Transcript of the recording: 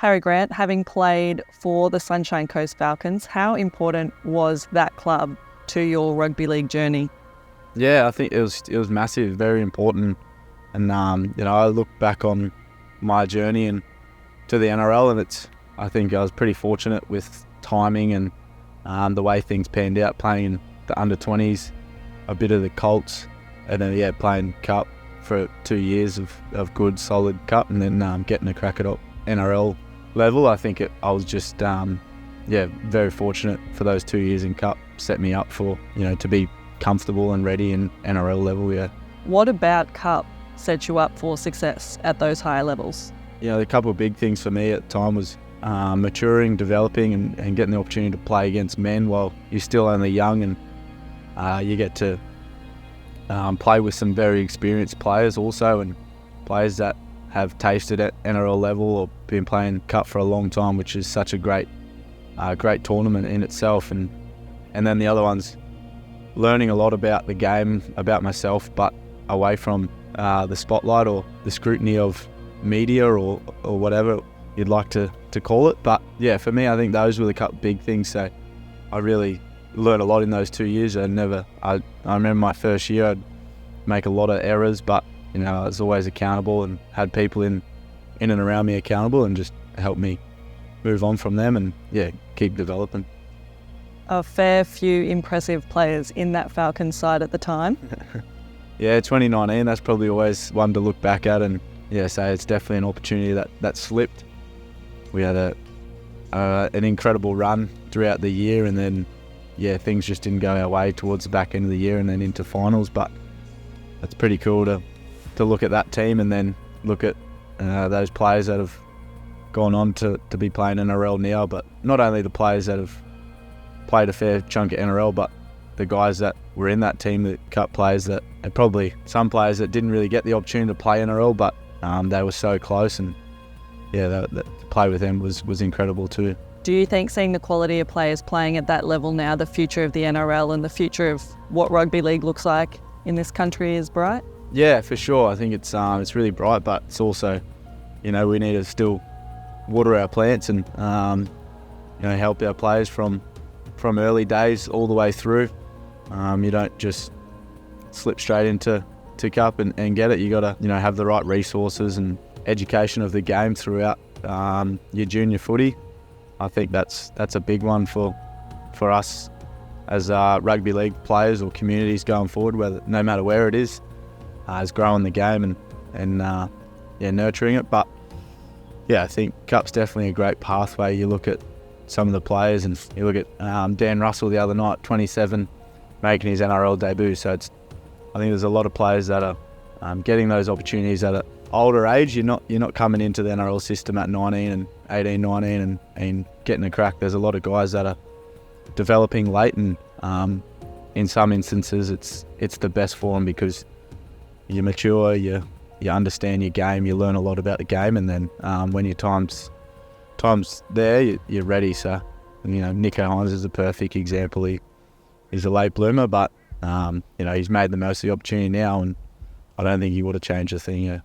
Harry Grant, having played for the Sunshine Coast Falcons, how important was that club to your rugby league journey? Yeah, I think it was massive, very important. And I look back on my journey and to the NRL, and I think I was pretty fortunate with timing and the way things panned out, playing in the under-20s, a bit of the Colts, and then playing Cup for 2 years of good, solid Cup, and then getting a crack at NRL level. I think I was just very fortunate for those 2 years in Cup, set me up for to be comfortable and ready in NRL level. Yeah. What about Cup set you up for success at those higher levels? A couple of big things for me at the time was maturing, developing, and getting the opportunity to play against men while you're still only young, and you get to play with some very experienced players also, and players that have tasted at NRL level or been playing Cup for a long time, which is such a great tournament in itself. And then the other one's learning a lot about the game, about myself, but away from the spotlight or the scrutiny of media or whatever you'd like to call it. But yeah, for me, I think those were the couple big things. So I really learned a lot in those 2 years. I remember my first year, I'd make a lot of errors, but I was always accountable and had people in and around me accountable, and just helped me move on from them and keep developing. A fair few impressive players in that Falcons side at the time. Yeah, 2019, that's probably always one to look back at and say it's definitely an opportunity that slipped. We had an incredible run throughout the year, and then things just didn't go our way towards the back end of the year and then into finals. But it's pretty cool to look at that team and then look at those players that have gone on to be playing NRL now. But not only the players that have played a fair chunk of NRL, but the guys that were in that team, the Cup players, that and probably some players that didn't really get the opportunity to play NRL, but they were so close, and to play with them was incredible too. Do you think seeing the quality of players playing at that level now, the future of the NRL and the future of what rugby league looks like in this country is bright? Yeah, for sure. I think it's really bright, but it's also, we need to still water our plants and help our players from early days all the way through. You don't just slip straight into Cup and get it. You got to have the right resources and education of the game throughout your junior footy. I think that's a big one for us as rugby league players or communities going forward, no matter where it is growing the game and nurturing it. But I think Cup's definitely a great pathway. You look at some of the players, and you look at Dan Russell the other night, 27, making his NRL debut. So I think there's a lot of players that are getting those opportunities at an older age. You're not coming into the NRL system at 19 and 18, 19 and getting a crack. There's a lot of guys that are developing late, and in some instances it's the best for them because you mature, you understand your game, you learn a lot about the game, and then when your time's there, you're ready. So Nicho Hynes is a perfect example. He's a late bloomer, but he's made the most of the opportunity now, and I don't think he would have changed a thing.